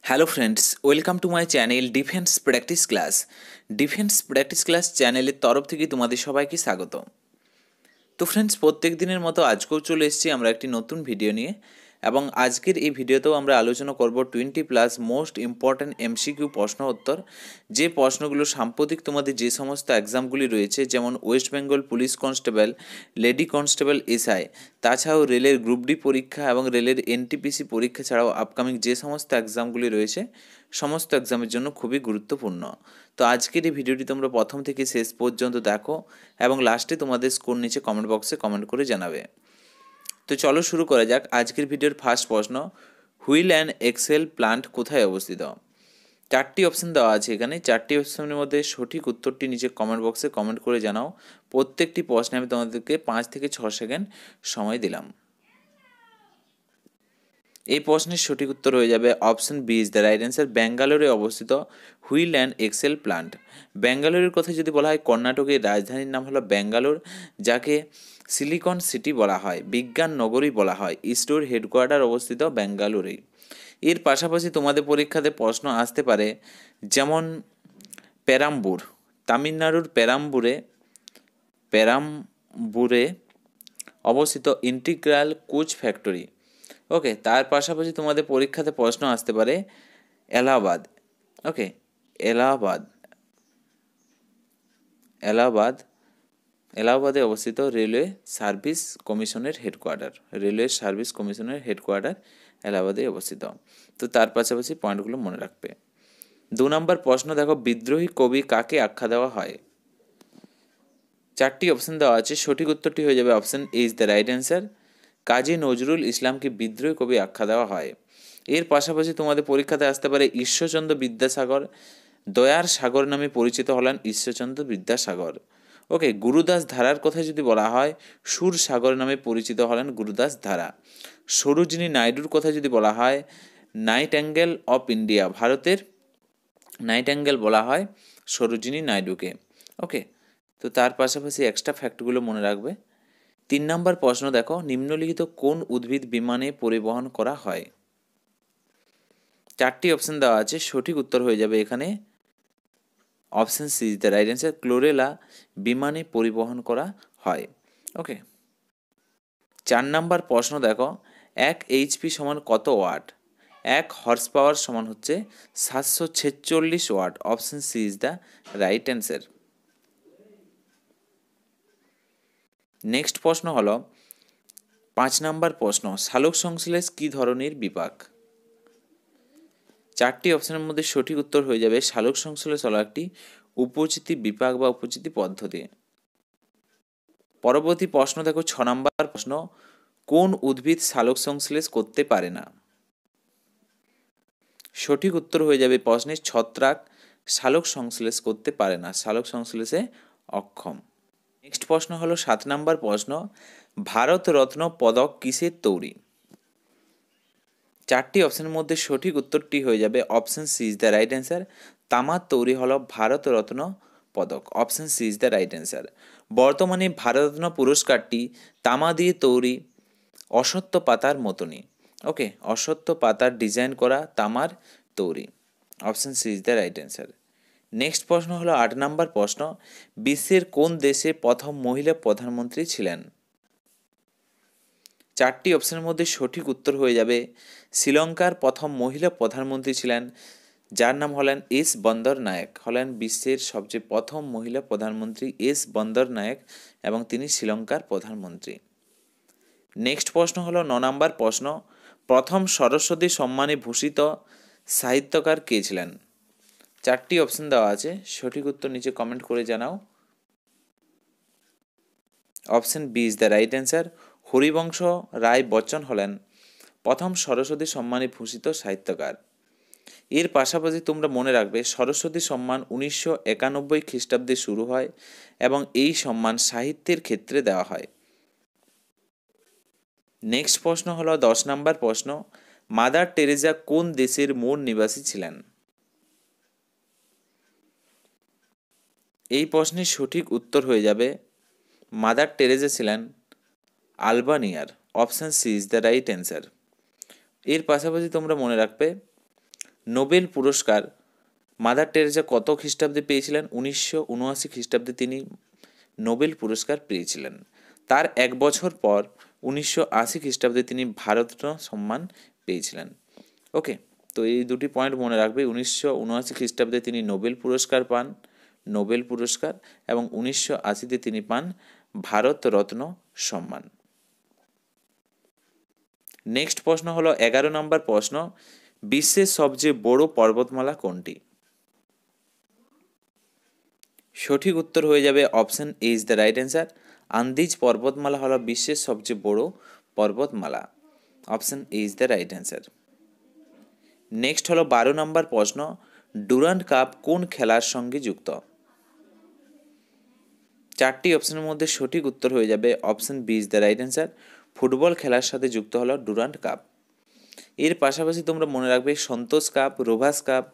Hello friends, welcome to my channel defence practice class. Defence practice class চ্যানেলের তরফ থেকে তোমাদের সবাইকে স্বাগত। তো ফ্রেন্ডস, প্রত্যেক দিনের মতো আজকেও চলে এসেছি আমরা একটি নতুন ভিডিও নিয়ে, এবং আজকের এই ভিডিওতেও আমরা আলোচনা করব 20+ মোস্ট ইম্পর্ট্যান্ট এমসিকিউ প্রশ্ন উত্তর, যে প্রশ্নগুলো সাম্প্রতিক তোমাদের যে সমস্ত এক্সামগুলি রয়েছে, যেমন West Bengal police constable, lady constable SI, তাছাড়াও রেলের গ্রুপ ডি পরীক্ষা এবং রেলের এনটিপিসি পরীক্ষা ছাড়াও আপকামিং যে সমস্ত এক্সামগুলি রয়েছে, সমস্ত এক্সামের জন্য খুবই গুরুত্বপূর্ণ। তো আজকের এই ভিডিওটি তোমরা প্রথম থেকে শেষ পর্যন্ত দেখো এবং লাস্টে তোমাদের স্কোর নিচে কমেন্ট বক্সে কমেন্ট করে জানাবে। তো চলো শুরু করা যাক। আজকের ভিডিওর ফার্স্ট প্রশ্ন, হুইল অ্যান্ড এক্সেল প্লান্ট কোথায় অবস্থিত? চারটি অপশন দেওয়া আছে এখানে। চারটি অপশনের মধ্যে সঠিক উত্তরটি নিচে কমেন্ট বক্সে কমেন্ট করে জানাও। প্রত্যেকটি প্রশ্নে আমি তোমাদেরকে 5 থেকে 6 সেকেন্ড সময় দিলাম। এই প্রশ্নের সঠিক উত্তর হয়ে যাবে option B is the right answer. ব্যাঙ্গালোরে অবস্থিত হুইল অ্যান্ড এক্সেল প্লান্ট। ব্যাঙ্গালোরের কথা যদি বলা হয়, কর্ণাটকের রাজধানীর নাম হলো ব্যাঙ্গালোর, যাকে সিলিকন সিটি বলা হয়, বিজ্ঞান নগরী বলা হয়। ইসরোর হেডকোয়ার্টার অবস্থিত ব্যাঙ্গালোরেই। এর পাশাপাশি তোমাদের পরীক্ষাতে প্রশ্ন আসতে পারে, যেমন পেরাম্বুর, তামিলনাড়ুর পেরাম্বুরে অবস্থিত ইন্টিগ্রাল কোচ ফ্যাক্টরি। ওকে, তার পাশাপাশি তোমাদের পরীক্ষাতে প্রশ্ন আসতে পারে এলাহাবাদ। ওকে, এলাহাবাদ এলাহাবাদ এলাহাবাদে অবস্থিত রেলওয়ে সার্ভিস কমিশনের হেডকোয়ার্টার। রেলওয়ে সার্ভিস কমিশনের হেডকোয়ার্টার এলাহাবাদে অবস্থিত। তো তার পাশাপাশি পয়েন্টগুলো মনে রাখবে। 2 নম্বর প্রশ্ন দেখো, বিদ্রোহী কবি কাকে আখ্যা দেওয়া হয়? চারটি অপশন দেওয়া আছে। সঠিক উত্তরটি হয়ে যাবে option A is the right answer. Kazi Nazrul ইসলামকে বিদ্রোহী কবি আখ্যা দেওয়া হয়। এর পাশাপাশি তোমাদের পরীক্ষাতে আসতে পারে ঈশ্বরচন্দ্র বিদ্যাসাগর, দয়ার সাগর নামে পরিচিত হলেন ঈশ্বরচন্দ্র বিদ্যাসাগর। ওকে, গুরুদাস ধারার কথা যদি বলা হয়, সুর সাগর নামে পরিচিত হলেন গুরুদাস ধারা। সরোজিনী নাইডুর কথা যদি বলা হয়, নাইট অ্যাঙ্গেল অফ ইন্ডিয়া, ভারতের নাইট অ্যাঙ্গেল বলা হয় সরোজিনী নাইডুকে। ওকে, তো তার পাশাপাশি এক্সট্রা ফ্যাক্টগুলো মনে রাখবে। 3 নম্বর প্রশ্ন দেখো, নিম্নলিখিত কোন উদ্ভিদ বিমানে পরিবহন করা হয়? চারটি অপশন দেওয়া আছে। সঠিক উত্তর হয়ে যাবে এখানে option C is the right answer. Chlorella বিমানে পরিবহন করা হয়। ওকে, 4 নম্বর প্রশ্ন দেখো, 1 এইচপি সমান কত ওয়াট? 1 হর্স পাওয়ার সমান হচ্ছে 746 watt. Option C is the right answer. Next প্রশ্ন হলো 5 নম্বর প্রশ্ন, সালোক সংশ্লেষ কী ধরনের বিপাক? চারটি অপশনের মধ্যে সঠিক উত্তর হয়ে যাবে সালোক সংশ্লেষ হলো একটি উপচিতি বিপাক বা উপচিতি পদ্ধতি। পরবর্তী প্রশ্ন দেখো 6 নম্বর প্রশ্ন, কোন উদ্ভিদ সালোক সংশ্লেষ করতে পারে না? সঠিক উত্তর হয়ে যাবে প্রশ্নের ছত্রাক সালোক সংশ্লেষ করতে পারে না, সালোক সংশ্লেষে অক্ষম। নেক্সট প্রশ্ন হলো 7 নম্বর প্রশ্ন, ভারত রত্ন পদক কিসের তৈরি? চারটি অপশনের মধ্যে সঠিক উত্তরটি হয়ে যাবে option C is the right answer. তামার তৈরি হলো ভারত রত্ন পদক। Option C is the right answer. বর্তমানে ভারতরত্ন পুরস্কারটি তামা দিয়ে তৈরি অশ্বত্থ পাতার মতনই। ওকে, অশ্বত্থ পাতার ডিজাইন করা তামার তৈরি। Option C is the right answer. Next প্রশ্ন হলো 8 নম্বর প্রশ্ন, বিশ্বের কোন দেশে প্রথম মহিলা প্রধানমন্ত্রী ছিলেন? চারটি অপশনের মধ্যে সঠিক উত্তর হয়ে যাবে শ্রীলঙ্কার প্রথম মহিলা প্রধানমন্ত্রী ছিলেন, যার নাম হলেন এস বন্দর নায়েক। হলেন বিশ্বের সবচেয়ে প্রথম মহিলা প্রধানমন্ত্রী এস বন্দর নায়েক, এবং তিনি শ্রীলঙ্কার প্রধানমন্ত্রী। নেক্সট প্রশ্ন হলো 9 নম্বর প্রশ্ন, প্রথম সরস্বতী সম্মানে ভূষিত সাহিত্যকার কে ছিলেন? চারটি অপশন দেওয়া আছে। সঠিক উত্তর নিচে কমেন্ট করে জানাও। Option B is the right answer. Harivansh Rai Bachchan হলেন প্রথম সরস্বতী সম্মানে ভূষিত সাহিত্যকার। এর পাশাপাশি তোমরা মনে রাখবে সরস্বতী সম্মান 1991 খ্রিস্টাব্দে শুরু হয় এবং এই সম্মান সাহিত্যের ক্ষেত্রে দেওয়া হয়। নেক্সট প্রশ্ন হলো 10 নম্বর প্রশ্ন, মাদার টেরেজা কোন দেশের মূল নিবাসী ছিলেন? এই প্রশ্নের সঠিক উত্তর হয়ে যাবে মাদার টেরেজা ছিলেন আলবানিয়ার। Option C is the right answer. এর পাশাপাশি তোমরা মনে রাখবে নোবেল পুরস্কার মাদার টেরেসা কত খ্রিস্টাব্দে পেয়েছিলেন? 1979 খ্রিস্টাব্দে তিনি নোবেল পুরস্কার পেয়েছিলেন। তার 1 বছর পর 1980 খ্রিস্টাব্দে তিনি ভারতরত্ন সম্মান পেয়েছিলেন। ওকে, তো এই দুটি পয়েন্ট মনে রাখবে। 1979 খ্রিস্টাব্দে তিনি নোবেল পুরস্কার পান, নোবেল পুরস্কার, এবং 1980-তে তিনি পান ভারতরত্ন সম্মান। নেক্সট প্রশ্ন হলো 11 নম্বর প্রশ্ন, বিশ্বের সবচেয়ে বড় পর্বতমালা কোনটি? সঠিক উত্তর হয়ে যাবে option A is the right answer. Andes পর্বতমালা হলো বিশ্বের সবচেয়ে বড় পর্বতমালা। Option A is the right answer. Next হলো 12 নম্বর প্রশ্ন, ডুরান্ড কাপ কোন খেলার সঙ্গে যুক্ত? 4টি অপশনের মধ্যে সঠিক উত্তর হয়ে যাবে option B is the right answer. Football খেলার সাথে যুক্ত হলো ডুরান্ড কাপ। এর পাশাপাশি তোমরা মনে রাখবে সন্তোষ কাপ, রোভাস কাপ,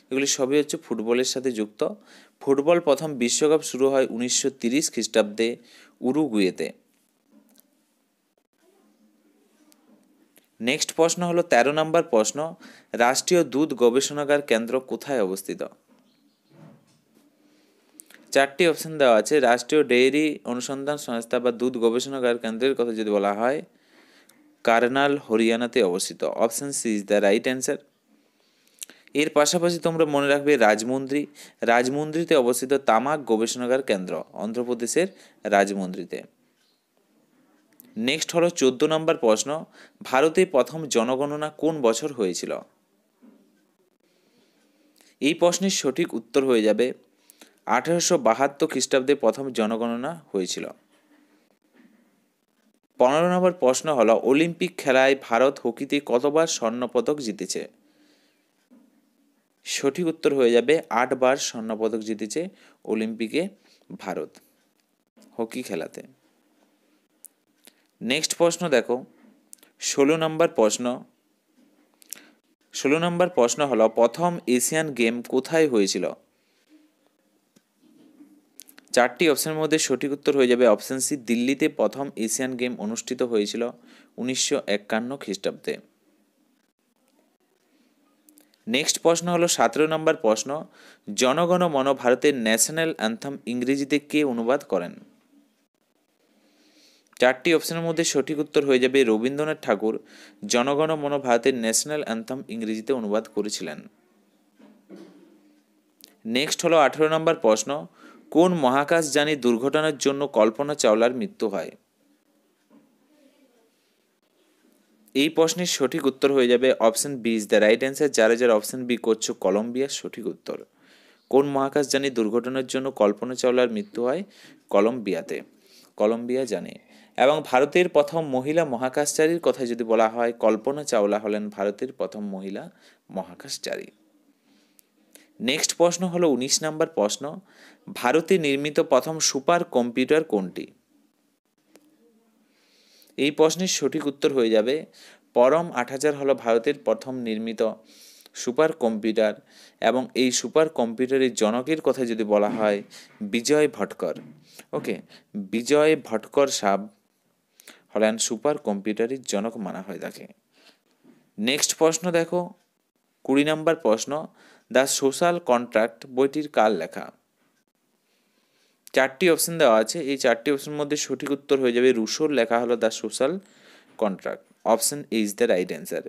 এগুলি সবই হচ্ছে ফুটবলের সাথে যুক্ত। ফুটবল প্রথম বিশ্বকাপ শুরু হয় 1930 খ্রিস্টাব্দে উরুগুয়েতে। নেক্সট প্রশ্ন হলো 13 নম্বর প্রশ্ন, রাষ্ট্রীয় দুধ গবেষণাগার কেন্দ্র কোথায় অবস্থিত? 4টি অপশন দেওয়া আছে। রাষ্ট্রীয় ডেইরি অনুসন্ধান সংস্থা বা দুধ গবেষণাগার কেন্দ্রের কথা যদি বলা হয়, কার্নাল, হরিয়ানাতে অবস্থিত। Option C is the right answer. এর পাশাপাশি তোমরা মনে রাখবে রাজমুন্দ্রি, রাজমুন্দ্রিতে অবস্থিত তামাক গবেষণাগার কেন্দ্র, অন্ধ্রপ্রদেশের রাজমুন্দ্রিতে। নেক্সট হলো 14 নম্বর প্রশ্ন, ভারতে প্রথম জনগণনা কোন বছর হয়েছিল? এই প্রশ্নের সঠিক উত্তর হয়ে যাবে 1872 খ্রিস্টাব্দে প্রথম জনগণনা হয়েছিল। 15 নম্বর প্রশ্ন হলো, অলিম্পিক খেলায় ভারত হকিতে কতবার স্বর্ণপদক জিতেছে? সঠিক উত্তর হয়ে যাবে 8 বার স্বর্ণপদক জিতেছে অলিম্পিকে ভারত হকি খেলাতে। নেক্সট প্রশ্ন দেখো 16 নম্বর প্রশ্ন। 16 নম্বর প্রশ্ন হলো, প্রথম এশিয়ান গেম কোথায় হয়েছিল? 4টি অপশনের মধ্যে সঠিক উত্তর হয়ে যাবে অপশন সি, দিল্লিতে প্রথম এশিয়ান গেম অনুষ্ঠিত হয়েছিল 1951 খ্রিস্টাব্দে। নেক্সট প্রশ্ন হলো 17 নম্বর প্রশ্ন, জনগণ মন ভারতের ন্যাশনাল অ্যান্থেম ইংরেজিতে কে অনুবাদ করেন? 4টি অপশনের মধ্যে সঠিক উত্তর হয়ে যাবে রবীন্দ্রনাথ ঠাকুর জনগণ মন ভারতের ন্যাশনাল অ্যান্থেম ইংরেজিতে অনুবাদ করেছিলেন। নেক্সট হলো 18 নম্বর প্রশ্ন, কোন মহাকাশযানী দুর্ঘটনার জন্য কল্পনা চাওলার মৃত্যু হয়? এই প্রশ্নের সঠিক উত্তর হয়ে যাবে option B is the right answer. যারা যারা অপশন বি করছো, কলম্বিয়া সঠিক উত্তর। কোন মহাকাশযানী দুর্ঘটনার জন্য কল্পনা চাওলার মৃত্যু হয়? কলম্বিয়াতে, কলম্বিয়া জানে। এবং ভারতের প্রথম মহিলা মহাকাশচারীর কথা যদি বলা হয়, কল্পনা চাওলা হলেন ভারতের প্রথম মহিলা মহাকাশচারী। নেক্সট প্রশ্ন হলো 19 নম্বর প্রশ্ন, ভারতে নির্মিত প্রথম সুপার কম্পিউটার কোনটি? এই প্রশ্নের সঠিক উত্তর হয়ে যাবে পরম 8000 হলো ভারতের প্রথম নির্মিত সুপার কম্পিউটার। এবং এই সুপার কম্পিউটারের জনকের কথা যদি বলা হয়, বিজয় ভটকর। ওকে, বিজয় ভটকর সাহেব হলেন সুপার কম্পিউটারের জনক মানা হয় তাকে। নেক্সট প্রশ্ন দেখো 20 নম্বর প্রশ্ন, দ্য সোশ্যাল কন্ট্রাক্ট বইটির কার লেখা? 4টি অপশন দেওয়া আছে। এই 4টি অপশনের মধ্যে সঠিক উত্তর হয়ে যাবে রুশোর লেখা হলো the social contract. Option A is the right answer.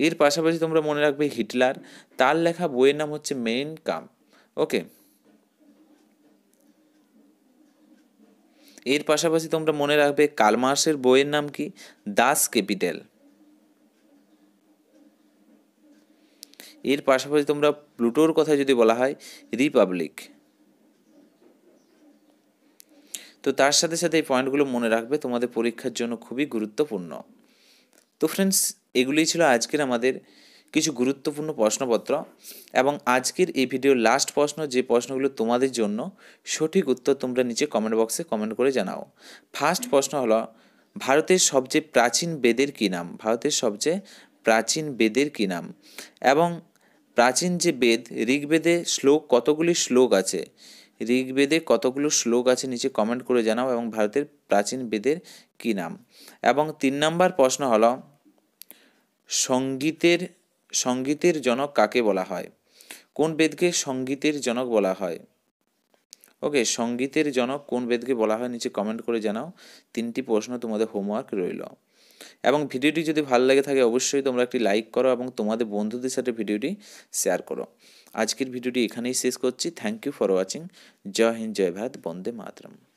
এর পাশাপাশি তোমরা মনে রাখবে হিটলার, তার লেখা বইয়ের নাম হচ্ছে মেইন কাম্প। ওকে, এর পাশাপাশি তোমরা মনে রাখবে কার্ল মার্কসের বইয়ের নাম কি? দাস ক্যাপিটাল। এর পাশাপাশি তোমরা প্লুটোর কথা যদি বলা হয়, রিপাবলিক। তো তার সাথে সাথে এই পয়েন্টগুলো মনে রাখবে, তোমাদের পরীক্ষার জন্য খুবই গুরুত্বপূর্ণ। তো ফ্রেন্ডস, এগুলোই ছিল আজকের আমাদের কিছু গুরুত্বপূর্ণ প্রশ্নপত্র। এবং আজকের এই ভিডিওর লাস্ট প্রশ্ন, যে প্রশ্নগুলো তোমাদের জন্য সঠিক উত্তর তোমরা নিচে কমেন্ট বক্সে কমেন্ট করে জানাও। ফার্স্ট প্রশ্ন হলো, ভারতের সবচেয়ে প্রাচীন বেদের কী নাম? ভারতের সবচেয়ে প্রাচীন বেদের কী নাম? এবং প্রাচীন যে বেদ, ঋগ্বেদে কতগুলি শ্লোক আছে? ঋগ্বেদে কতগুলো শ্লোক আছে নিচে কমেন্ট করে জানাও। এবং ভারতের প্রাচীন বেদের কী নাম? এবং 3 নম্বর প্রশ্ন হলো, সঙ্গীতের সঙ্গীতের জনক কাকে বলা হয়? কোন বেদকে সঙ্গীতের জনক বলা হয়? ওকে, সঙ্গীতের জনক কোন বেদকে বলা হয় নিচে কমেন্ট করে জানাও। 3টি প্রশ্ন তোমাদের হোমওয়ার্ক রইল। এবং ভিডিওটি যদি ভালো লেগে থাকে অবশ্যই তোমরা একটি লাইক করো এবং তোমাদের বন্ধুদের সাথে ভিডিওটি শেয়ার করো। আজকের ভিডিওটি এখানেই শেষ করছি। Thank you for watching. জয় হিন্দ, জয় ভারত, বন্দে মাতরম।